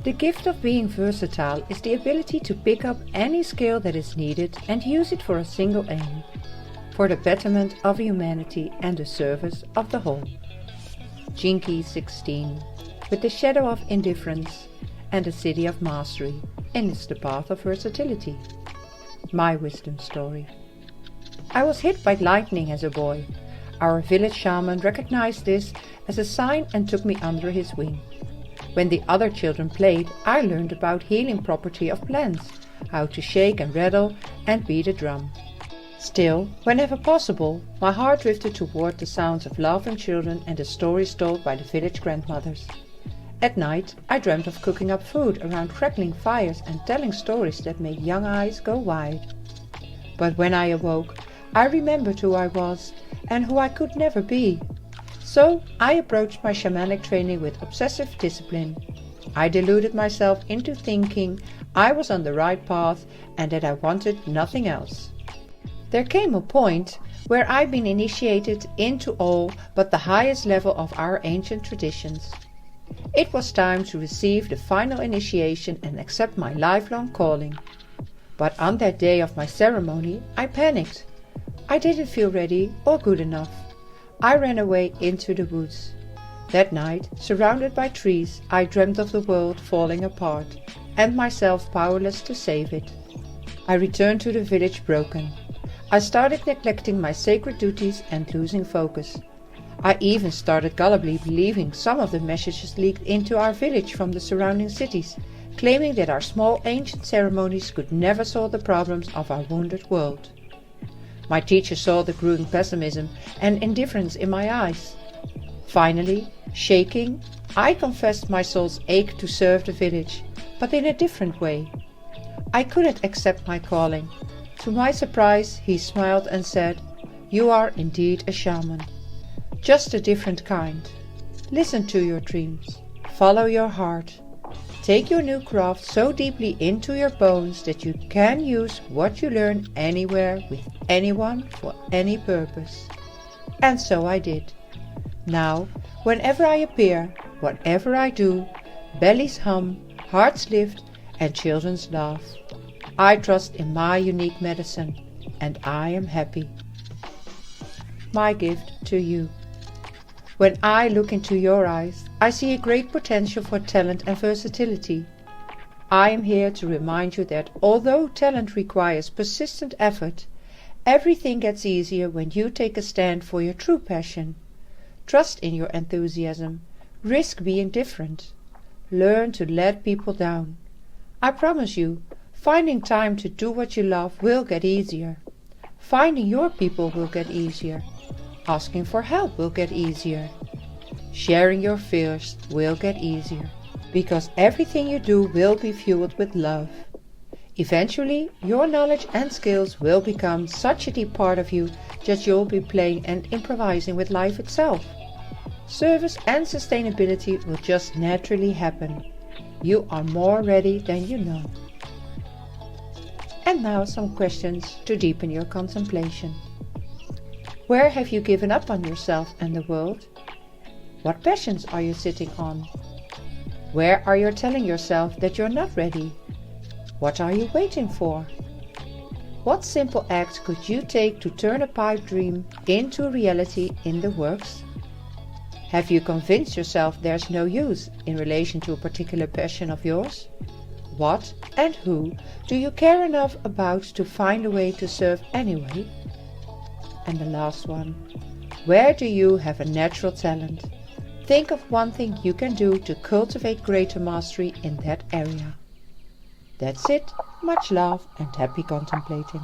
The gift of being versatile is the ability to pick up any skill that is needed and use it for a single aim, for the betterment of humanity and the service of the whole. Gene Key 16, with the shadow of indifference and the Siddhi of mastery, and it's the path of versatility. My wisdom story. I was hit by lightning as a boy. Our village shaman recognized this as a sign and took me under his wing. When the other children played, I learned about healing property of plants, how to shake and rattle and beat a drum. Still, whenever possible, my heart drifted toward the sounds of laughing children and the stories told by the village grandmothers. At night, I dreamt of cooking up food around crackling fires and telling stories that made young eyes go wide. But when I awoke, I remembered who I was and who I could never be. So I approached my shamanic training with obsessive discipline. I deluded myself into thinking I was on the right path and that I wanted nothing else. There came a point where I'd been initiated into all but the highest level of our ancient traditions. It was time to receive the final initiation and accept my lifelong calling. But on that day of my ceremony, I panicked. I didn't feel ready or good enough. I ran away into the woods. That night, surrounded by trees, I dreamt of the world falling apart and myself powerless to save it. I returned to the village broken. I started neglecting my sacred duties and losing focus. I even started gullibly believing some of the messages leaked into our village from the surrounding cities, claiming that our small ancient ceremonies could never solve the problems of our wounded world. My teacher saw the growing pessimism and indifference in my eyes. Finally, shaking, I confessed my soul's ache to serve the village, but in a different way. I couldn't accept my calling. To my surprise, he smiled and said, "You are indeed a shaman. Just a different kind. Listen to your dreams. Follow your heart. Take your new craft so deeply into your bones that you can use what you learn anywhere with anyone for any purpose." And so I did. Now, whenever I appear, whatever I do, bellies hum, hearts lift, and children laugh. I trust in my unique medicine, and I am happy. My gift to you. When I look into your eyes, I see a great potential for talent and versatility. I am here to remind you that although talent requires persistent effort, everything gets easier when you take a stand for your true passion. Trust in your enthusiasm. Risk being different. Learn to let people down. I promise you, finding time to do what you love will get easier. Finding your people will get easier. Asking for help will get easier. Sharing your fears will get easier, because everything you do will be fueled with love. Eventually, your knowledge and skills will become such a deep part of you that you'll be playing and improvising with life itself. Service and sustainability will just naturally happen. You are more ready than you know. And now some questions to deepen your contemplation. Where have you given up on yourself and the world? What passions are you sitting on? Where are you telling yourself that you're not ready? What are you waiting for? What simple act could you take to turn a pipe dream into a reality in the works? Have you convinced yourself there's no use in relation to a particular passion of yours? What and who do you care enough about to find a way to serve anyway? And the last one, where do you have a natural talent? Think of one thing you can do to cultivate greater mastery in that area. That's it. Much love and happy contemplating.